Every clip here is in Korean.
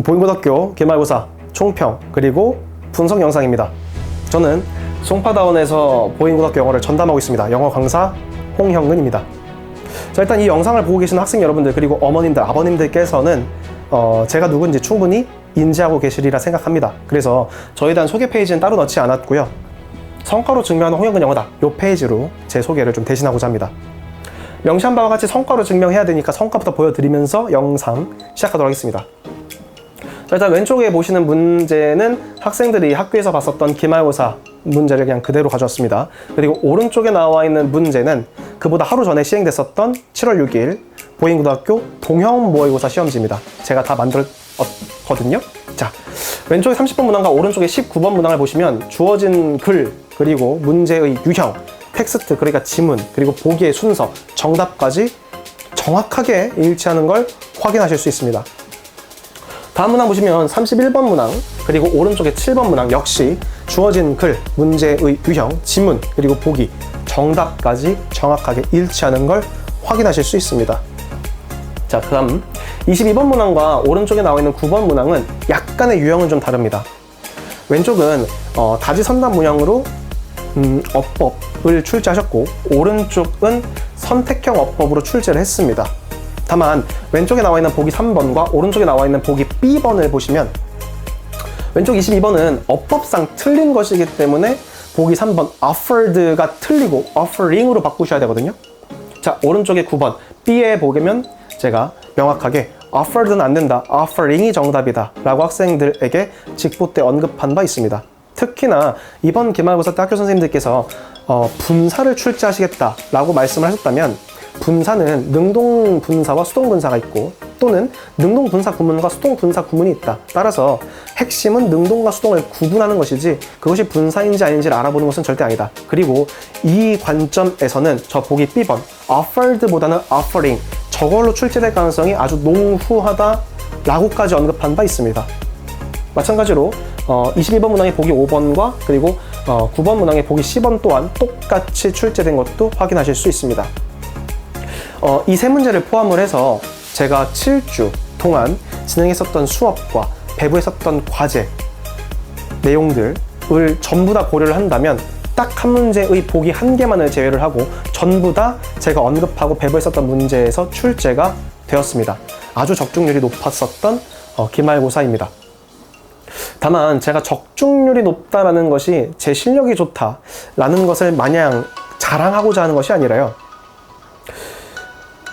보인고등학교 기말고사 총평 그리고 분석 영상입니다. 저는 송파다운에서 보인고등학교 영어를 전담하고 있습니다. 영어 강사 홍형근입니다. 자, 일단 이 영상을 보고 계시는 학생 여러분들 그리고 어머님들, 아버님들께서는 제가 누군지 충분히 인지하고 계시리라 생각합니다. 그래서 저에 대한 소개 페이지는 따로 넣지 않았고요. 성과로 증명하는 홍형근 영어다 이 페이지로 제 소개를 좀 대신하고자 합니다. 명시한 바와 같이 성과로 증명해야 되니까 성과부터 보여드리면서 영상 시작하도록 하겠습니다. 자, 일단 왼쪽에 보시는 문제는 학생들이 학교에서 봤었던 기말고사 문제를 그냥 그대로 가져왔습니다. 그리고 오른쪽에 나와 있는 문제는 그보다 하루 전에 시행됐었던 7월 6일 보인고등학교 동형 모의고사 시험지입니다. 제가 다 만들었거든요. 자, 왼쪽에 30번 문항과 오른쪽에 19번 문항을 보시면 주어진 글 그리고 문제의 유형, 텍스트 그러니까 지문 그리고 보기의 순서, 정답까지 정확하게 일치하는 걸 확인하실 수 있습니다. 다음 문항 보시면 31번 문항 그리고 오른쪽에 7번 문항 역시 주어진 글, 문제의 유형, 지문 그리고 보기, 정답까지 정확하게 일치하는 걸 확인하실 수 있습니다. 자, 그 다음 22번 문항과 오른쪽에 나와 있는 9번 문항은 약간의 유형은 좀 다릅니다. 왼쪽은 다지선답 문형으로 어법을 출제하셨고 오른쪽은 선택형 어법으로 출제를 했습니다. 다만 왼쪽에 나와 있는 보기 3번과 오른쪽에 나와 있는 보기 B번을 보시면 왼쪽 22번은 어법상 틀린 것이기 때문에 보기 3번 offered가 틀리고 offering으로 바꾸셔야 되거든요. 자, 오른쪽에 9번 B에 보면 제가 명확하게 offered는 안 된다, offering이 정답이다 라고 학생들에게 직보 때 언급한 바 있습니다. 특히나 이번 기말고사 때 학교 선생님들께서 분사를 출제하시겠다 라고 말씀을 하셨다면 분사는 능동분사와 수동분사가 있고 또는 능동분사 구문과 수동분사 구문이 있다. 따라서 핵심은 능동과 수동을 구분하는 것이지 그것이 분사인지 아닌지를 알아보는 것은 절대 아니다. 그리고 이 관점에서는 저 보기 B번 offered보다는 offering 저걸로 출제될 가능성이 아주 농후하다 라고까지 언급한 바 있습니다. 마찬가지로 22번 문항의 보기 5번과 그리고 9번 문항의 보기 10번 또한 똑같이 출제된 것도 확인하실 수 있습니다. 이 세 문제를 포함을 해서 제가 7주 동안 진행했었던 수업과 배부했었던 과제 내용들을 전부 다 고려를 한다면 딱 한 문제의 보기 한 개만을 제외를 하고 전부 다 제가 언급하고 배부했었던 문제에서 출제가 되었습니다. 아주 적중률이 높았었던 기말고사입니다. 다만 제가 적중률이 높다라는 것이 제 실력이 좋다라는 것을 마냥 자랑하고자 하는 것이 아니라요.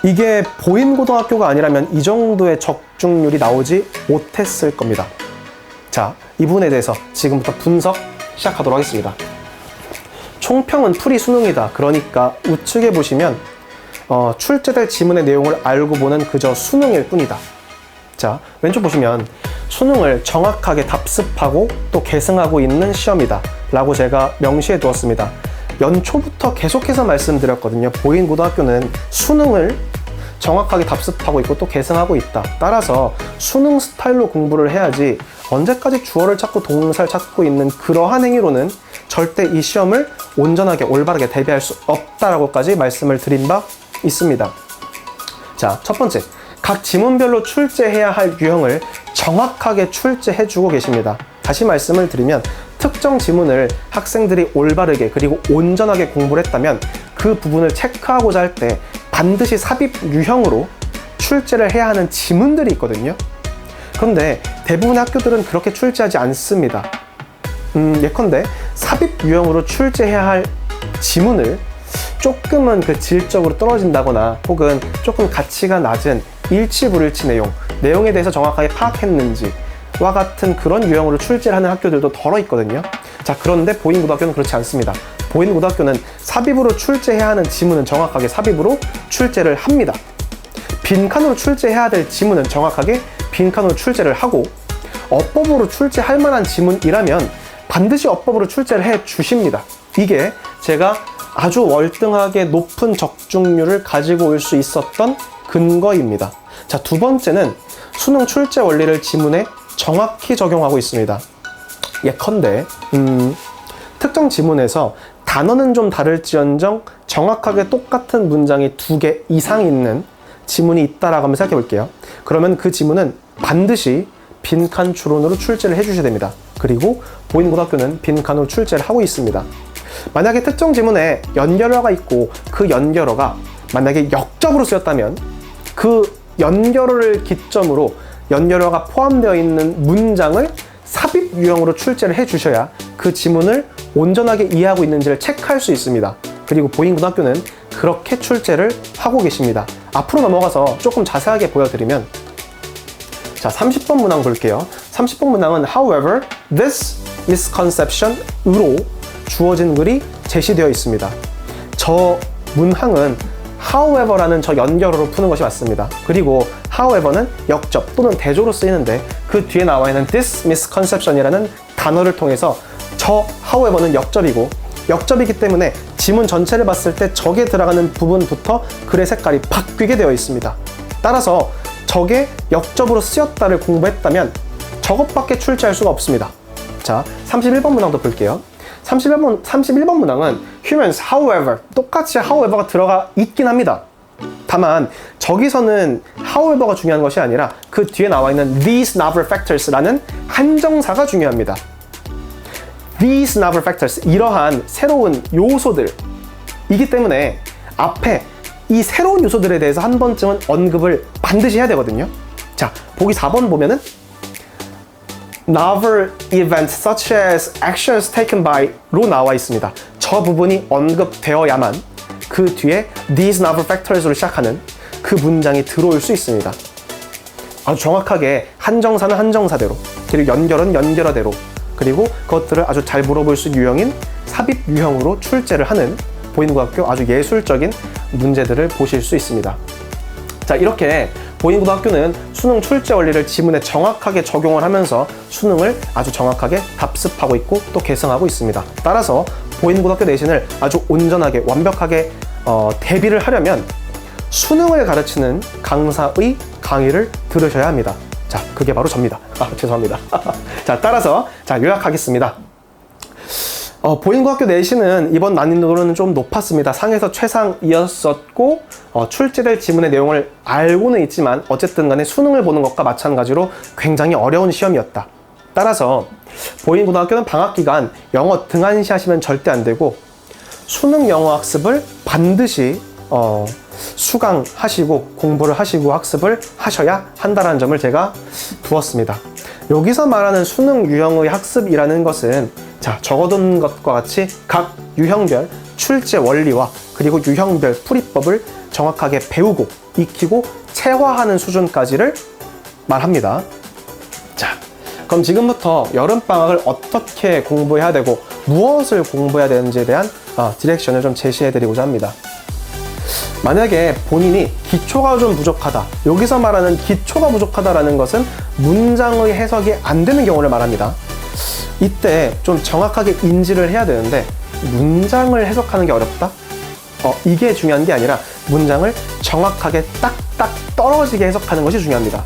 이게 보인고등학교가 아니라면 이 정도의 적중률이 나오지 못했을 겁니다. 자, 이 부분에 대해서 지금부터 분석 시작하도록 하겠습니다. 총평은 풀이 수능이다. 그러니까 우측에 보시면 출제될 지문의 내용을 알고 보는 그저 수능일 뿐이다. 자, 왼쪽 보시면 수능을 정확하게 답습하고 또 계승하고 있는 시험이다 라고 제가 명시해 두었습니다. 연초부터 계속해서 말씀드렸거든요. 보인고등학교는 수능을 정확하게 답습하고 있고 또 계승하고 있다. 따라서 수능 스타일로 공부를 해야지 언제까지 주어를 찾고 동사를 찾고 있는 그러한 행위로는 절대 이 시험을 온전하게 올바르게 대비할 수 없다라고까지 말씀을 드린 바 있습니다. 자, 첫 번째, 각 지문별로 출제해야 할 유형을 정확하게 출제해주고 계십니다. 다시 말씀을 드리면 특정 지문을 학생들이 올바르게 그리고 온전하게 공부를 했다면 그 부분을 체크하고자 할 때 반드시 삽입 유형으로 출제를 해야 하는 지문들이 있거든요. 그런데 대부분의 학교들은 그렇게 출제하지 않습니다. 예컨대 삽입 유형으로 출제해야 할 지문을 조금은 그 질적으로 떨어진다거나 혹은 조금 가치가 낮은 일치불일치 내용에 대해서 정확하게 파악했는지 와 같은 그런 유형으로 출제를 하는 학교들도 덜어 있거든요. 자, 그런데 보인고등학교는 그렇지 않습니다. 보인고등학교는 삽입으로 출제해야 하는 지문은 정확하게 삽입으로 출제를 합니다. 빈칸으로 출제해야 될 지문은 정확하게 빈칸으로 출제를 하고 어법으로 출제할 만한 지문이라면 반드시 어법으로 출제를 해 주십니다. 이게 제가 아주 월등하게 높은 적중률을 가지고 올 수 있었던 근거입니다. 자, 두 번째는 수능 출제 원리를 지문에 정확히 적용하고 있습니다. 예컨대 특정 지문에서 단어는 좀 다를지언정 정확하게 똑같은 문장이 2개 이상 있는 지문이 있다라고 한번 생각해 볼게요. 그러면 그 지문은 반드시 빈칸 추론으로 출제를 해주셔야 됩니다. 그리고 보인고등학교는 빈칸으로 출제를 하고 있습니다. 만약에 특정 지문에 연결어가 있고 그 연결어가 만약에 역접으로 쓰였다면 그 연결어를 기점으로 연결어가 포함되어 있는 문장을 삽입 유형으로 출제를 해주셔야 그 지문을 온전하게 이해하고 있는지를 체크할 수 있습니다. 그리고 보인고등학교는 그렇게 출제를 하고 계십니다. 앞으로 넘어가서 조금 자세하게 보여드리면 자, 30번 문항 볼게요. 30번 문항은 however, this misconception으로 주어진 글이 제시되어 있습니다. 저 문항은 however라는 저 연결어로 푸는 것이 맞습니다. 그리고 however는 역접 또는 대조로 쓰이는데 그 뒤에 나와 있는 this misconception이라는 단어를 통해서 저 however는 역접이고 역접이기 때문에 지문 전체를 봤을 때 저게 들어가는 부분부터 글의 색깔이 바뀌게 되어 있습니다. 따라서 저게 역접으로 쓰였다를 공부했다면 저것밖에 출제할 수가 없습니다. 자, 31번 문항도 볼게요. 31번 문항은 humans, however, 똑같이 however가 들어가 있긴 합니다. 다만 저기서는 however가 중요한 것이 아니라 그 뒤에 나와 있는 these novel factors라는 한정사가 중요합니다. These novel factors, 이러한 새로운 요소들이기 때문에 앞에 이 새로운 요소들에 대해서 한 번쯤은 언급을 반드시 해야 되거든요. 자, 보기 4번 보면은 novel events such as actions taken by로 나와 있습니다. 저 부분이 언급되어야만 그 뒤에 these novel factors로 시작하는 그 문장이 들어올 수 있습니다. 아주 정확하게 한정사는 한정사대로, 그리고 연결은 연결어대로, 그리고 그것들을 아주 잘 물어볼 수 있는 유형인 삽입 유형으로 출제를 하는 보인고등학교 아주 예술적인 문제들을 보실 수 있습니다. 자, 이렇게 보인고등학교는 수능 출제 원리를 지문에 정확하게 적용을 하면서 수능을 아주 정확하게 답습하고 있고 또 계승하고 있습니다. 따라서 보인고등학교 내신을 아주 온전하게 완벽하게 대비를 하려면 수능을 가르치는 강사의 강의를 들으셔야 합니다. 자, 그게 바로 접니다. 죄송합니다. 자, 따라서 자, 요약하겠습니다. 보인고등학교 내신은 이번 난이도는 좀 높았습니다. 상에서 최상이었었고 출제될 지문의 내용을 알고는 있지만 어쨌든 간에 수능을 보는 것과 마찬가지로 굉장히 어려운 시험이었다. 따라서 보인고등학교는 방학기간 영어 등한시 하시면 절대 안 되고 수능 영어 학습을 반드시 수강하시고 공부를 하시고 학습을 하셔야 한다는 점을 제가 두었습니다. 여기서 말하는 수능 유형의 학습이라는 것은 자, 적어둔 것과 같이 각 유형별 출제 원리와 그리고 유형별 풀이법을 정확하게 배우고 익히고 체화하는 수준까지를 말합니다. 자, 그럼 지금부터 여름방학을 어떻게 공부해야 되고 무엇을 공부해야 되는지에 대한 디렉션을 좀 제시해드리고자 합니다. 만약에 본인이 기초가 좀 부족하다, 여기서 말하는 기초가 부족하다라는 것은 문장의 해석이 안 되는 경우를 말합니다. 이때 좀 정확하게 인지를 해야 되는데 문장을 해석하는 게 어렵다? 이게 중요한 게 아니라 문장을 정확하게 딱딱 떨어지게 해석하는 것이 중요합니다.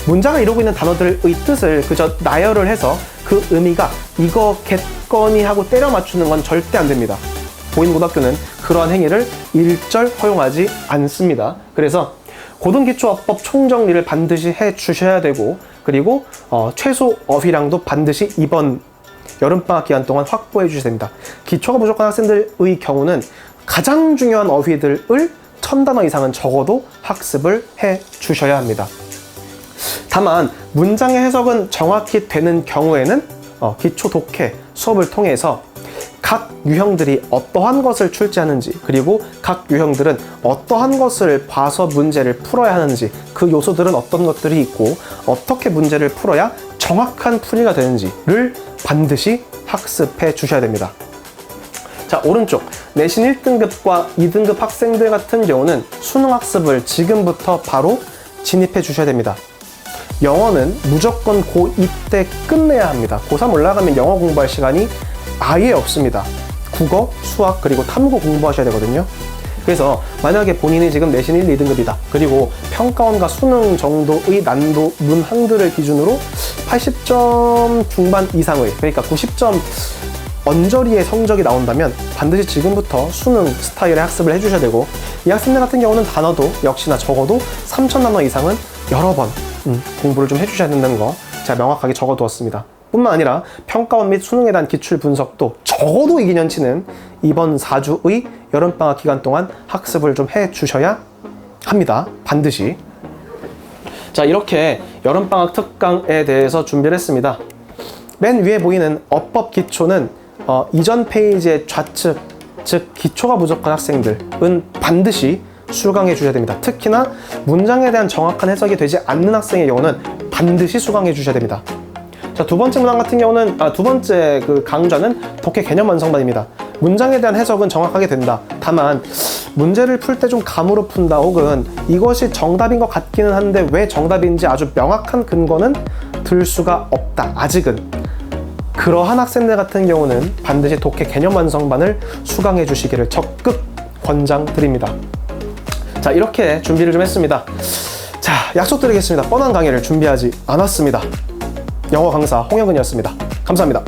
문장을 이루고 있는 단어들의 뜻을 그저 나열을 해서 그 의미가 이거겠거니 하고 때려 맞추는 건 절대 안 됩니다. 보인고등학교는 그러한 행위를 일절 허용하지 않습니다. 그래서 고등기초어법 총정리를 반드시 해 주셔야 되고 그리고 최소 어휘량도 반드시 이번 여름방학 기간 동안 확보해 주셔야 됩니다. 기초가 부족한 학생들의 경우는 가장 중요한 어휘들을 1000단어 이상은 적어도 학습을 해 주셔야 합니다. 다만 문장의 해석은 정확히 되는 경우에는 기초 독해 수업을 통해서 각 유형들이 어떠한 것을 출제하는지 그리고 각 유형들은 어떠한 것을 봐서 문제를 풀어야 하는지 그 요소들은 어떤 것들이 있고 어떻게 문제를 풀어야 정확한 풀이가 되는지를 반드시 학습해 주셔야 됩니다. 자, 오른쪽 내신 1등급과 2등급 학생들 같은 경우는 수능 학습을 지금부터 바로 진입해 주셔야 됩니다. 영어는 무조건 고2 때 끝내야 합니다. 고3 올라가면 영어 공부할 시간이 아예 없습니다. 국어, 수학, 그리고 탐구 공부하셔야 되거든요. 그래서 만약에 본인이 지금 내신 1, 2등급이다. 그리고 평가원과 수능 정도의 난도 문항들을 기준으로 80점 중반 이상의, 그러니까 90점 언저리의 성적이 나온다면 반드시 지금부터 수능 스타일의 학습을 해주셔야 되고, 이 학생들 같은 경우는 단어도 역시나 적어도 3000단어 이상은 여러 번 공부를 좀 해주셔야 된다는 거 제가 명확하게 적어두었습니다. 뿐만 아니라 평가원 및 수능에 대한 기출 분석도 적어도 2년치는 이번 4주의 여름방학 기간 동안 학습을 좀 해주셔야 합니다. 반드시. 자, 이렇게 여름방학 특강에 대해서 준비를 했습니다. 맨 위에 보이는 어법 기초는 이전 페이지의 좌측, 즉 기초가 부족한 학생들은 반드시 수강해 주셔야 됩니다. 특히나 문장에 대한 정확한 해석이 되지 않는 학생의 경우는 반드시 수강해 주셔야 됩니다. 자, 두 번째 문항 같은 경우는 두 번째 그 강좌는 독해 개념 완성반입니다. 문장에 대한 해석은 정확하게 된다. 다만 문제를 풀 때 좀 감으로 푼다, 혹은 이것이 정답인 것 같기는 한데 왜 정답인지 아주 명확한 근거는 들 수가 없다. 아직은. 그러한 학생들 같은 경우는 반드시 독해 개념 완성반을 수강해 주시기를 적극 권장드립니다. 자, 이렇게 준비를 좀 했습니다. 자, 약속드리겠습니다. 뻔한 강의를 준비하지 않았습니다. 영어 강사 홍영근이었습니다. 감사합니다.